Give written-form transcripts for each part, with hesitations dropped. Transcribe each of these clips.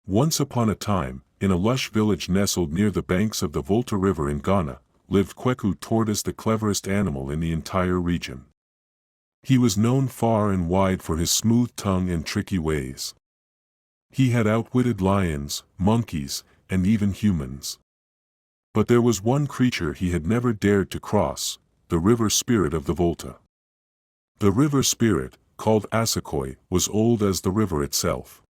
Once upon a time, in a lush village nestled near the banks of the Volta River in Ghana, lived Kweku Tortoise, the cleverest animal in the entire region. He was known far and wide for his smooth tongue and tricky ways. He had outwitted lions, monkeys, and even humans. But there was one creature he had never dared to cross, the River Spirit of the Volta. The River Spirit, called Asakoi, was old as the river itself.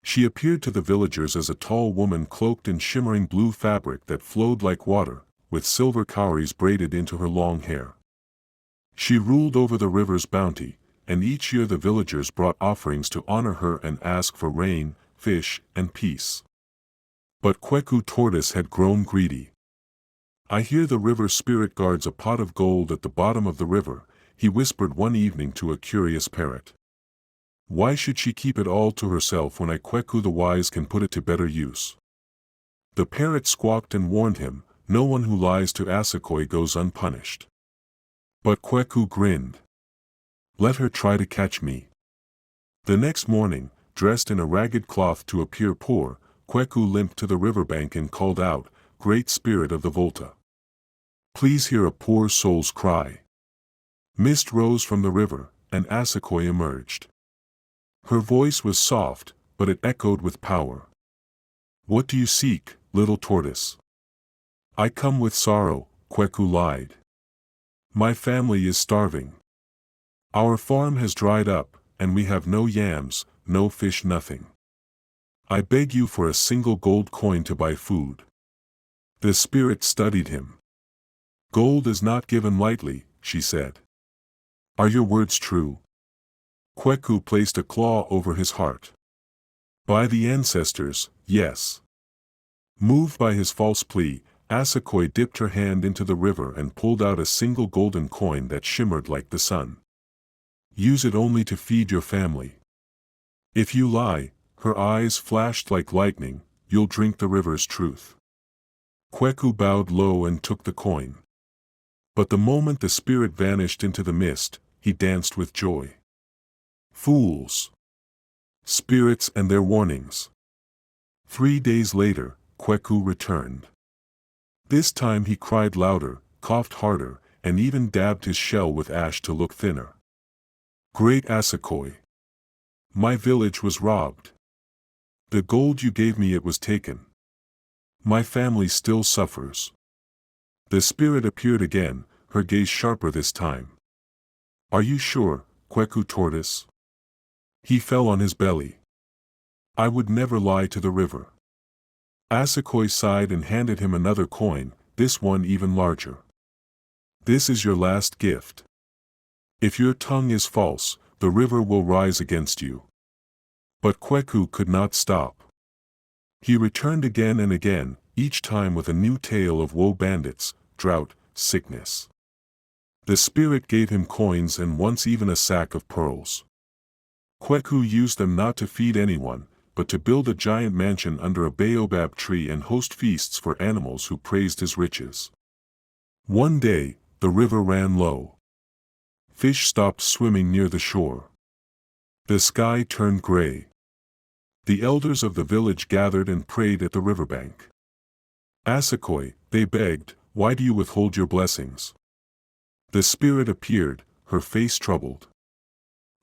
She appeared to the villagers as a tall woman cloaked in shimmering blue fabric that flowed like water, with silver cowries braided into her long hair. She ruled over the river's bounty, and each year the villagers brought offerings to honor her and ask for rain, fish, and peace. But Kweku Tortoise had grown greedy. "I hear the river spirit guards a pot of gold at the bottom of the river," he whispered one evening to a curious parrot. "Why should she keep it all to herself when I, Kweku the Wise, can put it to better use?" The parrot squawked and warned him, "No one who lies to Asakoi goes unpunished." But Kweku grinned. "Let her try to catch me." The next morning, dressed in a ragged cloth to appear poor, Kweku limped to the riverbank and called out, "Great Spirit of the Volta, please hear a poor soul's cry." Mist rose from the river, and Asakoi emerged. Her voice was soft, but it echoed with power. "What do you seek, little tortoise?" "I come with sorrow," Kweku lied. "My family is starving. Our farm has dried up, and we have no yams, no fish, nothing. I beg you for a single gold coin to buy food." The spirit studied him. "Gold is not given lightly," she said. "Are your words true?" Kweku placed a claw over his heart. "By the ancestors, yes." Moved by his false plea, Asakoi dipped her hand into the river and pulled out a single golden coin that shimmered like the sun. "Use it only to feed your family. If you lie," her eyes flashed like lightning, "you'll drink the river's truth." Kweku bowed low and took the coin. But the moment the spirit vanished into the mist, he danced with joy. Fools! Spirits and their warnings. 3 days later, Kweku returned. This time he cried louder, coughed harder, and even dabbed his shell with ash to look thinner. "Great Asakoi! My village was robbed. The gold you gave me, it was taken. My family still suffers." The spirit appeared again, her gaze sharper this time. "Are you sure, Kweku Tortoise?" He fell on his belly. "I would never lie to the river." Asakoi sighed and handed him another coin, this one even larger. "This is your last gift. If your tongue is false, the river will rise against you." But Kweku could not stop. He returned again and again, each time with a new tale of woe, bandits, drought, sickness. The spirit gave him coins and once even a sack of pearls. Kweku used them not to feed anyone, but to build a giant mansion under a baobab tree and host feasts for animals who praised his riches. One day, the river ran low. Fish stopped swimming near the shore. The sky turned gray. The elders of the village gathered and prayed at the riverbank. "Asakoi," they begged, "why do you withhold your blessings?" The spirit appeared, her face troubled.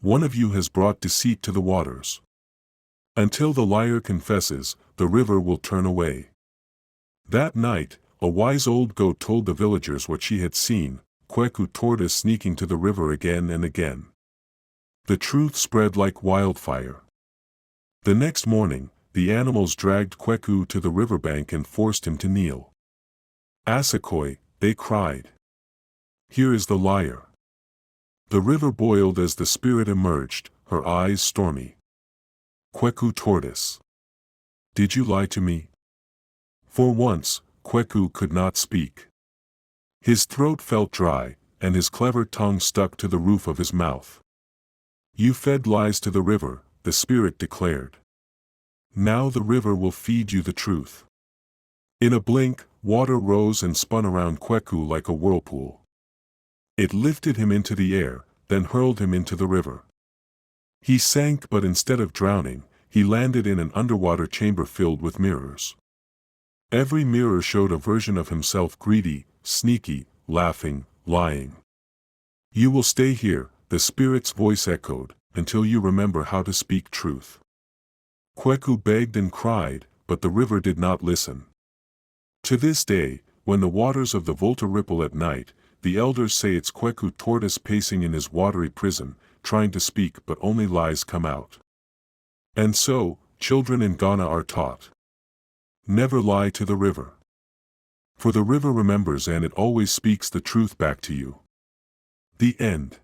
"One of you has brought deceit to the waters. Until the liar confesses, the river will turn away." That night, a wise old goat told the villagers what she had seen, Kweku Tortoise sneaking to the river again and again. The truth spread like wildfire. The next morning, the animals dragged Kweku to the riverbank and forced him to kneel. "Asakoi," they cried. "Here is the liar." The river boiled as the spirit emerged, her eyes stormy. "Kweku Tortoise, did you lie to me?" For once, Kweku could not speak. His throat felt dry, and his clever tongue stuck to the roof of his mouth. "You fed lies to the river," the spirit declared. "Now the river will feed you the truth." In a blink, water rose and spun around Kweku like a whirlpool. It lifted him into the air, then hurled him into the river. He sank, but instead of drowning, he landed in an underwater chamber filled with mirrors. Every mirror showed a version of himself, greedy, sneaky, laughing, lying. "You will stay here," the spirit's voice echoed, "until you remember how to speak truth." Kweku begged and cried, but the river did not listen. To this day, when the waters of the Volta ripple at night, the elders say it's Kweku Tortoise pacing in his watery prison, trying to speak but only lies come out. And so, children in Ghana are taught. Never lie to the river. For the river remembers and it always speaks the truth back to you. The end.